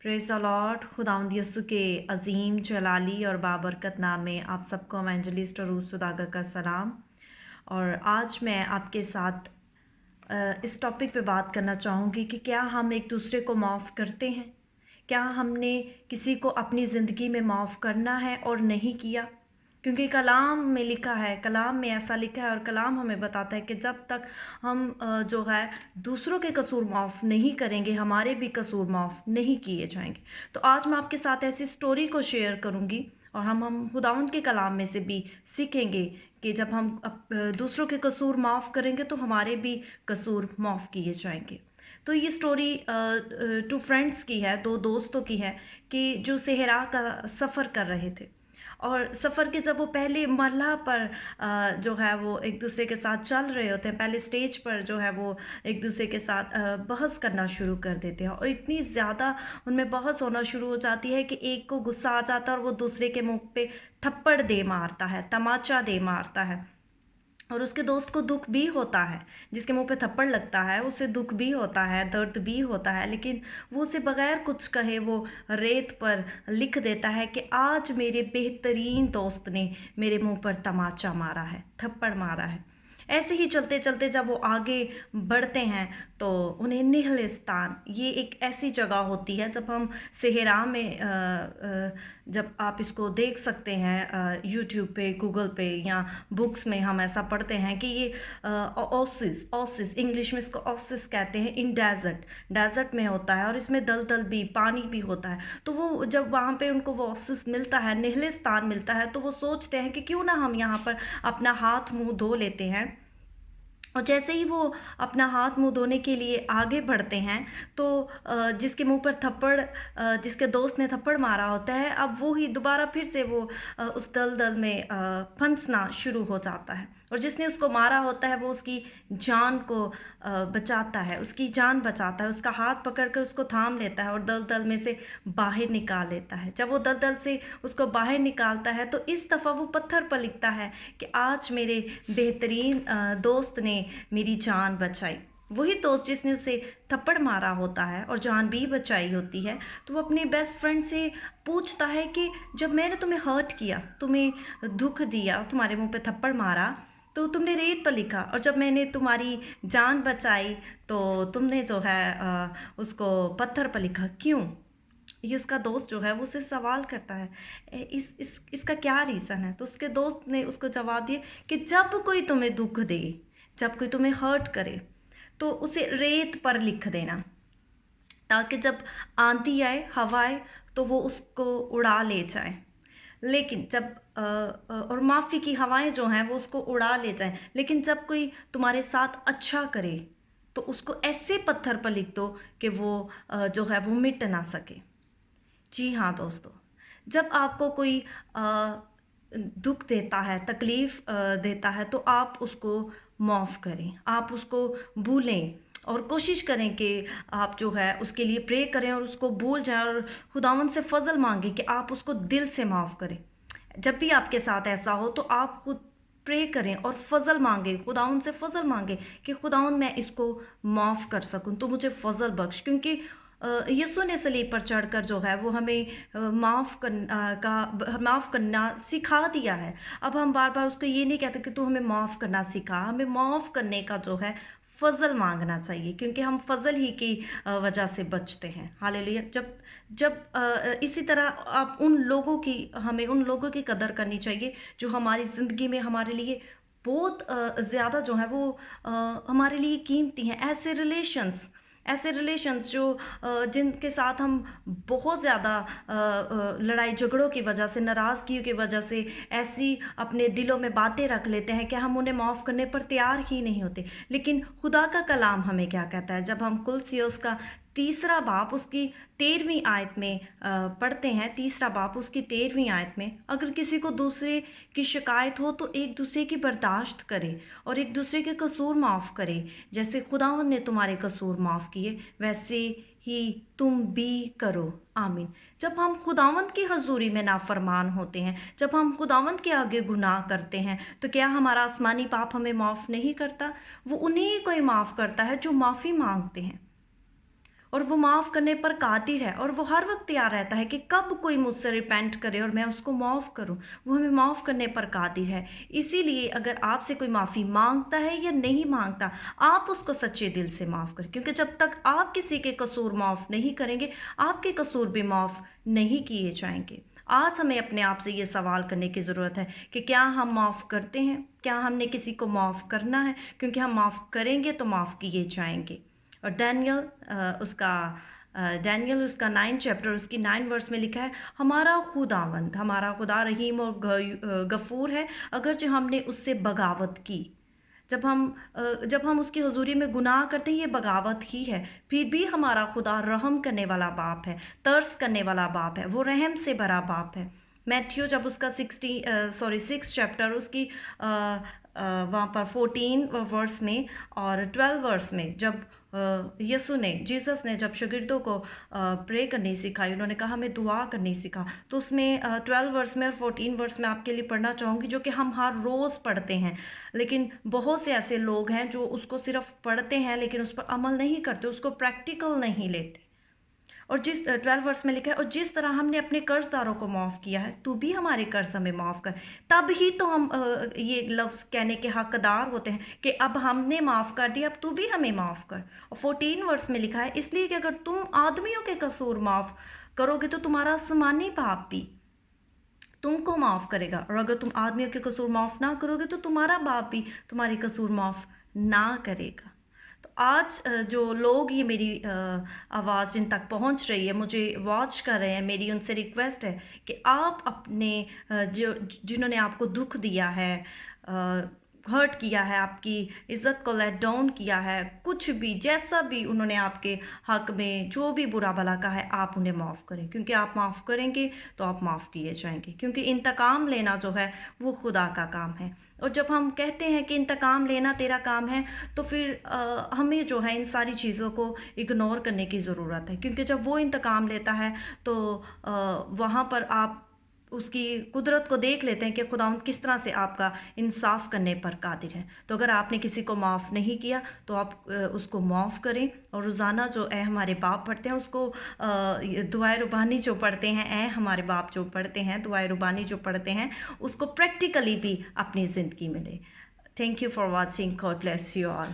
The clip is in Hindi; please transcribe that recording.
Praise the Lord. खुदावंद यीशु के अज़ीम जलाली और बाबरकत नाम में आप सबको एवेंजलिस्ट और रूस सुदागर का सलाम। और आज मैं आपके साथ इस टॉपिक पे बात करना चाहूँगी कि क्या हम एक दूसरे को माफ़ करते हैं? क्या हमने किसी को अपनी ज़िंदगी में माफ़ करना है और नहीं किया? क्योंकि कलाम में लिखा है, कलाम में ऐसा लिखा है और कलाम हमें बताता है कि जब तक हम जो है दूसरों के कसूर माफ़ नहीं करेंगे, हमारे भी कसूर माफ़ नहीं किए जाएंगे। तो आज मैं आपके साथ ऐसी स्टोरी को शेयर करूंगी और हम खुदावंद के कलाम में से भी सीखेंगे कि जब हम दूसरों के कसूर माफ़ करेंगे तो हमारे भी कसूर माफ़ किए जाएंगे। तो ये स्टोरी टू फ्रेंड्स की है, दो दोस्तों की है कि जो सेहरा का सफ़र कर रहे थे। और सफ़र के जब वो पहले मरला पर जो है वो एक दूसरे के साथ चल रहे होते हैं, पहले स्टेज पर जो है वो एक दूसरे के साथ बहस करना शुरू कर देते हैं और इतनी ज़्यादा उनमें बहस होना शुरू हो जाती है कि एक को गुस्सा आ जाता है और वो दूसरे के मुंह पे थप्पड़ दे मारता है, तमाचा दे मारता है। और उसके दोस्त को दुख भी होता है, जिसके मुंह पे थप्पड़ लगता है उसे दुख भी होता है, दर्द भी होता है, लेकिन वो उसे बगैर कुछ कहे वो रेत पर लिख देता है कि आज मेरे बेहतरीन दोस्त ने मेरे मुंह पर तमाचा मारा है, थप्पड़ मारा है। ऐसे ही चलते चलते जब वो आगे बढ़ते हैं तो उन्हें निहलिस्तान, ये एक ऐसी जगह होती है जब हम सेहरा में जब आप इसको देख सकते हैं यूट्यूब पे, गूगल पे या बुक्स में हम ऐसा पढ़ते हैं कि ये ओसिस ओसिस इंग्लिश में इसको ओसिस कहते हैं। इन डेजर्ट, डेजर्ट में होता है और इसमें दलदल भी, पानी भी होता है। तो वो जब वहाँ पे उनको वो ओसिस मिलता है, निहलिस्तान मिलता है, तो वो सोचते हैं कि क्यों ना हम यहाँ पर अपना हाथ मुंह धो लेते हैं। और जैसे ही वो अपना हाथ मुंह धोने के लिए आगे बढ़ते हैं तो जिसके मुंह पर थप्पड़, जिसके दोस्त ने थप्पड़ मारा होता है, अब वो ही दोबारा फिर से वो उस दलदल में फंसना शुरू हो जाता है। और जिसने उसको मारा होता है वो उसकी जान को बचाता है, उसकी जान बचाता है, उसका हाथ पकड़कर उसको थाम लेता है और दलदल में से बाहर निकाल लेता है। जब वो दलदल से उसको बाहर निकालता है तो इस दफ़ा वो पत्थर पर लिखता है कि आज मेरे बेहतरीन दोस्त ने मेरी जान बचाई। वही दोस्त जिसने उसे थप्पड़ मारा होता है और जान भी बचाई होती है, तो वो अपने बेस्ट फ्रेंड से पूछता है कि जब मैंने तुम्हें हर्ट किया, तुम्हें दुख दिया, तुम्हारे मुंह पे थप्पड़ मारा, तो तुमने रेत पर लिखा, और जब मैंने तुम्हारी जान बचाई तो तुमने जो है उसको पत्थर पर लिखा, क्यों? ये उसका दोस्त जो है वो उससे सवाल करता है, इसका क्या रीज़न है? तो उसके दोस्त ने उसको जवाब दिया कि जब कोई तुम्हें दुख दे, जब कोई तुम्हें हर्ट करे, तो उसे रेत पर लिख देना, ताकि जब आंधी आए, हवा आए, तो वो उसको उड़ा ले जाए। लेकिन जब और माफ़ी की हवाएं जो हैं वो उसको उड़ा ले जाएं। लेकिन जब कोई तुम्हारे साथ अच्छा करे तो उसको ऐसे पत्थर पर लिख दो कि वो जो है वो मिट ना सके। जी हाँ दोस्तों, जब आपको कोई दुख देता है, तकलीफ़ देता है, तो आप उसको माफ़ करें, आप उसको भूलें और कोशिश करें कि आप जो है उसके लिए प्रे करें और उसको भूल जाएं और खुदावंद से फ़ज़ल मांगें कि आप उसको दिल से माफ़ करें। जब भी आपके साथ ऐसा हो तो आप खुद प्रे करें और फ़ज़ल मांगें, खुदावंद से फ़ज़ल मांगें कि खुदावंद मैं इसको माफ़ कर सकूं, तो मुझे फ़ज़ल बख्श। क्योंकि यीशु ने सलीब पर चढ़कर जो है वो हमें माफ़ करना सिखा दिया है। अब हम बार बार उसको ये नहीं कहते कि तू हमें माफ़ करना सिखा, हमें माफ़ करने का जो है फ़ज़ल मांगना चाहिए, क्योंकि हम फ़ज़ल ही की वजह से बचते हैं। हालेलुया। जब जब इसी तरह आप उन लोगों की, हमें उन लोगों की कदर करनी चाहिए जो हमारी ज़िंदगी में हमारे लिए बहुत ज़्यादा जो है वो हमारे लिए कीमती हैं। ऐसे रिलेशंस जो जिनके साथ हम बहुत ज़्यादा लड़ाई झगड़ों की वजह से, नाराज़गियों की वजह से ऐसी अपने दिलों में बातें रख लेते हैं कि हम उन्हें माफ़ करने पर तैयार ही नहीं होते। लेकिन खुदा का कलाम हमें क्या कहता है? जब हम कुलसियोस का तीसरा बाब उसकी 13वीं आयत में पढ़ते हैं, तीसरा बाब उसकी 13वीं आयत में, अगर किसी को दूसरे की शिकायत हो तो एक दूसरे की बर्दाश्त करे और एक दूसरे के कसूर माफ़ करे। जैसे खुदावंद ने तुम्हारे कसूर माफ़ किए वैसे ही तुम भी करो। आमीन। जब हम खुदावंद की हजूरी में नाफरमान होते हैं, जब हम खुदावंद के आगे गुनाह करते हैं, तो क्या हमारा आसमानी बाप हमें माफ़ नहीं करता? वो उन्हीं को ही माफ़ करता है जो माफ़ी मांगते हैं। और वो माफ़ करने पर कादिर है, और वो हर वक्त तैयार रहता है कि कब कोई मुझसे रिपेंट करे और मैं उसको माफ़ करूं। वो हमें माफ़ करने पर कादिर है। इसीलिए अगर आपसे कोई माफ़ी मांगता है या नहीं मांगता, आप उसको सच्चे दिल से माफ़ करें, क्योंकि जब तक आप किसी के कसूर माफ़ नहीं करेंगे, आपके कसूर भी माफ़ नहीं किए जाएंगे। आज हमें अपने आप से ये सवाल करने की ज़रूरत है कि क्या हम माफ़ करते हैं, क्या हमने किसी को माफ़ करना है, क्योंकि हम माफ़ करेंगे तो माफ़ किए जाएंगे। और डैनियल उसका 9 चैप्टर उसकी 9 वर्स में लिखा है, हमारा खुदावंद, हमारा खुदा रहीम और गफूर है, अगर जो हमने उससे बगावत की। जब हम उसकी हुजूरी में गुनाह करते हैं, ये बगावत ही है, फिर भी हमारा खुदा रहम करने वाला बाप है, तरस करने वाला बाप है, वो रहम से भरा बाप है। मैथ्यू जब उसका 6 चैप्टर उसकी वहाँ पर 14 वर्स में और 12 वर्स में, जब जीसस ने जब शागिर्दों को प्रे करनी सिखाई, उन्होंने कहा हमें दुआ करनी सिखा, तो उसमें 12 वर्स में और 14 वर्स में आपके लिए पढ़ना चाहूँगी, जो कि हम हर रोज़ पढ़ते हैं। लेकिन बहुत से ऐसे लोग हैं जो उसको सिर्फ पढ़ते हैं लेकिन उस पर अमल नहीं करते, उसको प्रैक्टिकल नहीं लेते। और जिस 12 वर्स में लिखा है, और जिस तरह हमने अपने कर्जदारों को माफ़ किया है, तू भी हमारे कर्ज हमें माफ़ कर। तब ही तो हम ये लफ्ज़ कहने के हकदार होते हैं कि अब हमने माफ़ कर दिया, अब तू भी हमें माफ़ कर। और 14 वर्स में लिखा है, इसलिए कि अगर तुम आदमियों के कसूर माफ़ करोगे तो तुम्हारा आसमानी बाप भी तुमको माफ़ करेगा, और अगर तुम आदमियों के कसूर माफ़ ना करोगे तो तुम्हारा बाप भी तुम्हारी कसूर माफ़ ना करेगा। तो आज जो लोग ये मेरी आवाज़ जिन तक पहुंच रही है, मुझे वॉच कर रहे हैं, मेरी उनसे रिक्वेस्ट है कि आप अपने जिन्होंने आपको दुख दिया है, हर्ट किया है, आपकी इज़्ज़त को लेट डाउन किया है, कुछ भी जैसा भी उन्होंने आपके हक़ में जो भी बुरा भला कहा है, आप उन्हें माफ़ करें, क्योंकि आप माफ़ करेंगे तो आप माफ़ किए जाएंगे। क्योंकि इंतकाम लेना जो है वो खुदा का काम है। और जब हम कहते हैं कि इंतकाम लेना तेरा काम है, तो फिर हमें जो है इन सारी चीज़ों को इग्नोर करने की ज़रूरत है, क्योंकि जब वो इंतकाम लेता है तो वहाँ पर आप उसकी कुदरत को देख लेते हैं कि खुदावंद किस तरह से आपका इंसाफ करने पर कादिर है। तो अगर आपने किसी को माफ़ नहीं किया तो आप उसको माफ़ करें। और रोज़ाना जो ए हमारे बाप पढ़ते हैं उसको दुआए रुबानी जो पढ़ते हैं, ए हमारे बाप जो पढ़ते हैं, दुआए रुबानी जो पढ़ते हैं, उसको प्रैक्टिकली भी अपनी ज़िंदगी में लें। Thank you for watching. God bless you all.